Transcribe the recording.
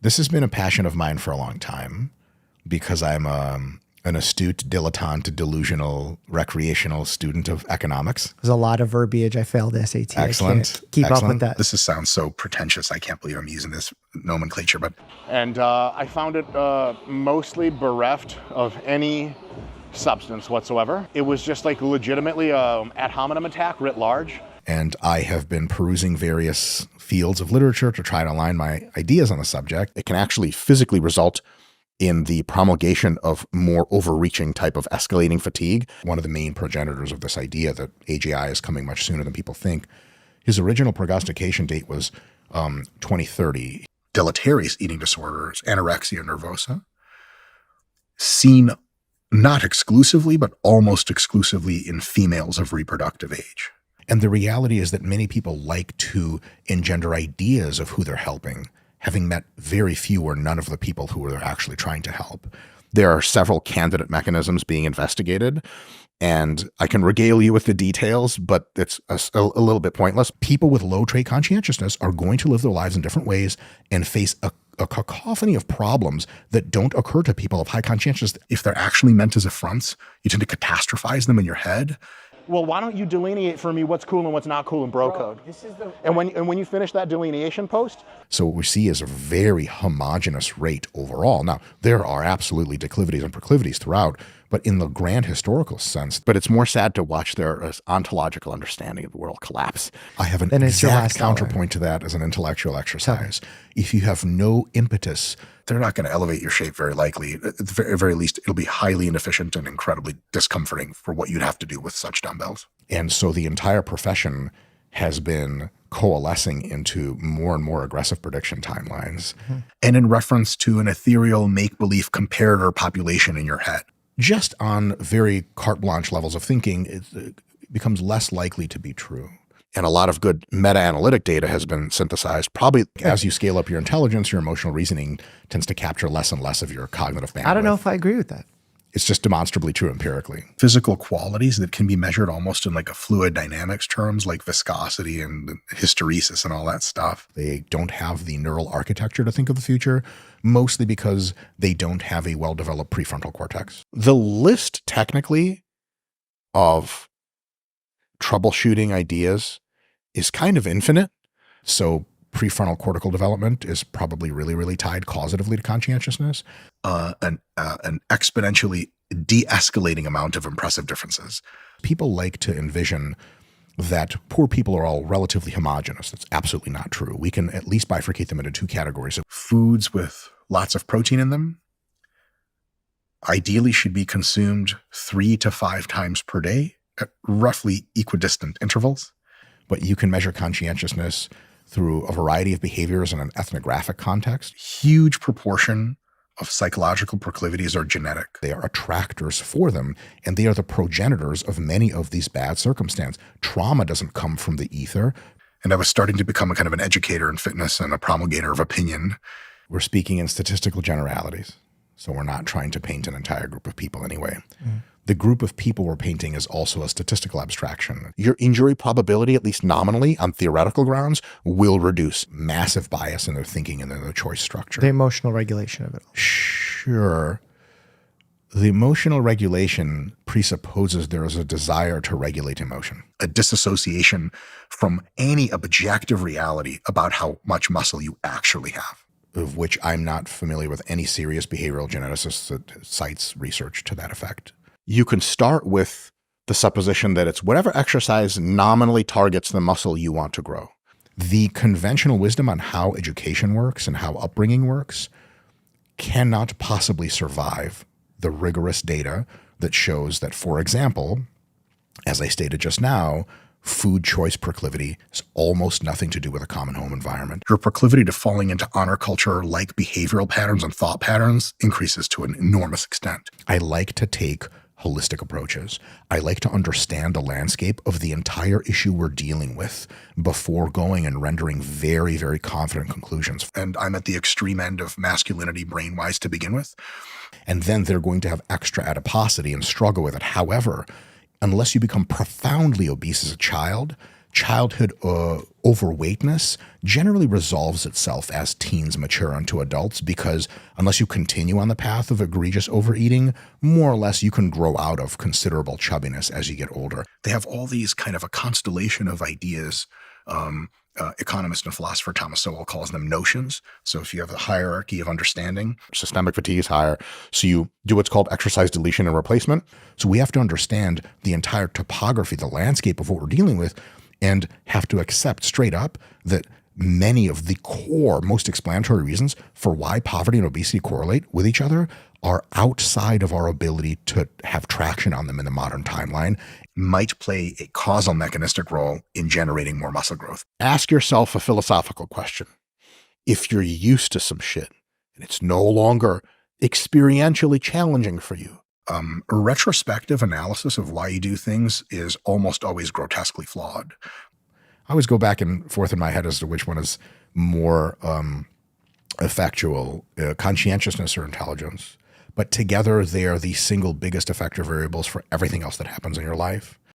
This has been a passion of mine for a long time because I'm an astute, dilettante, delusional, recreational student of economics. There's a lot of verbiage. I failed SAT. Excellent. I can't keep up with that. This sounds so pretentious. I can't believe I'm using this nomenclature, but. And I found it mostly bereft of any substance whatsoever. It was just like legitimately ad hominem attack writ large. And I have been perusing various fields of literature to try to align my ideas on the subject. It can actually physically result in the promulgation of more overreaching type of escalating fatigue. One of the main progenitors of this idea that AGI is coming much sooner than people think, his original prognostication date was 2030. Deleterious eating disorders, anorexia nervosa, seen not exclusively, but almost exclusively in females of reproductive age. And the reality is that many people like to engender ideas of who they're helping, having met very few or none of the people who they're actually trying to help. There are several candidate mechanisms being investigated, and I can regale you with the details, but it's a little bit pointless. People with low trait conscientiousness are going to live their lives in different ways and face a cacophony of problems that don't occur to people of high conscientiousness. If they're actually meant as affronts, you tend to catastrophize them in your head. Well, why don't you delineate for me what's cool and what's not cool in bro code? And when you finish that delineation post. So what we see is a very homogeneous rate overall. Now, there are absolutely declivities and proclivities throughout, but in the grand historical sense. But it's more sad to watch their ontological understanding of the world collapse. I have an exact counterpoint to that as an intellectual exercise. If you have no impetus, they're not going to elevate your shape very likely. At the very least, it'll be highly inefficient and incredibly discomforting for what you'd have to do with such dumbbells. And so the entire profession has been coalescing into more and more aggressive prediction timelines. Mm-hmm. And in reference to an ethereal make-believe comparator population in your head. Just on very carte blanche levels of thinking, it becomes less likely to be true. And a lot of good meta-analytic data has been synthesized. Probably as you scale up your intelligence, your emotional reasoning tends to capture less and less of your cognitive bandwidth. I don't know if I agree with that. It's just demonstrably true empirically. Physical qualities that can be measured almost in like a fluid dynamics terms, like viscosity and hysteresis and all that stuff. They don't have the neural architecture to think of the future, mostly because they don't have a well-developed prefrontal cortex. The list technically of troubleshooting ideas is kind of infinite. So prefrontal cortical development is probably really, really tied causatively to conscientiousness. An exponentially de-escalating amount of impressive differences. People like to envision that poor people are all relatively homogenous. That's absolutely not true. We can at least bifurcate them into two categories. Foods with lots of protein in them ideally should be consumed 3 to 5 times per day at roughly equidistant intervals. But you can measure conscientiousness through a variety of behaviors in an ethnographic context. Huge proportion of psychological proclivities are genetic. They are attractors for them, and they are the progenitors of many of these bad circumstances. Trauma doesn't come from the ether. And I was starting to become a kind of an educator in fitness and a promulgator of opinion. We're speaking in statistical generalities, so we're not trying to paint an entire group of people anyway. Mm. The group of people we're painting is also a statistical abstraction. Your injury probability, at least nominally, on theoretical grounds, will reduce. Massive bias in their thinking and in their choice structure. The emotional regulation of it all. Sure. The emotional regulation presupposes there is a desire to regulate emotion. A disassociation from any objective reality about how much muscle you actually have. Of which I'm not familiar with any serious behavioral geneticist that cites research to that effect. You can start with the supposition that it's whatever exercise nominally targets the muscle you want to grow. The conventional wisdom on how education works and how upbringing works cannot possibly survive the rigorous data that shows that, for example, as I stated just now, food choice proclivity has almost nothing to do with a common home environment. Your proclivity to falling into honor culture-like behavioral patterns and thought patterns increases to an enormous extent. I like to take holistic approaches. I like to understand the landscape of the entire issue we're dealing with before going and rendering very, very confident conclusions. And I'm at the extreme end of masculinity brain-wise to begin with. And then they're going to have extra adiposity and struggle with it. However, unless you become profoundly obese as a child, childhood overweightness generally resolves itself as teens mature into adults, because unless you continue on the path of egregious overeating, more or less you can grow out of considerable chubbiness as you get older. They have all these kind of a constellation of ideas. Economist and philosopher Thomas Sowell calls them notions. So if you have a hierarchy of understanding, Systemic fatigue is higher. So you do what's called exercise deletion and replacement. So we have to understand the entire topography, the landscape of what we're dealing with, and have to accept straight up that many of the core, most explanatory reasons for why poverty and obesity correlate with each other are outside of our ability to have traction on them in the modern timeline. might play a causal mechanistic role in generating more muscle growth. Ask yourself a philosophical question. If you're used to some shit and it's no longer experientially challenging for you, A retrospective analysis of why you do things is almost always grotesquely flawed. I always go back and forth in my head as to which one is more effectual, conscientiousness or intelligence. But together, they are the single biggest effector variables for everything else that happens in your life.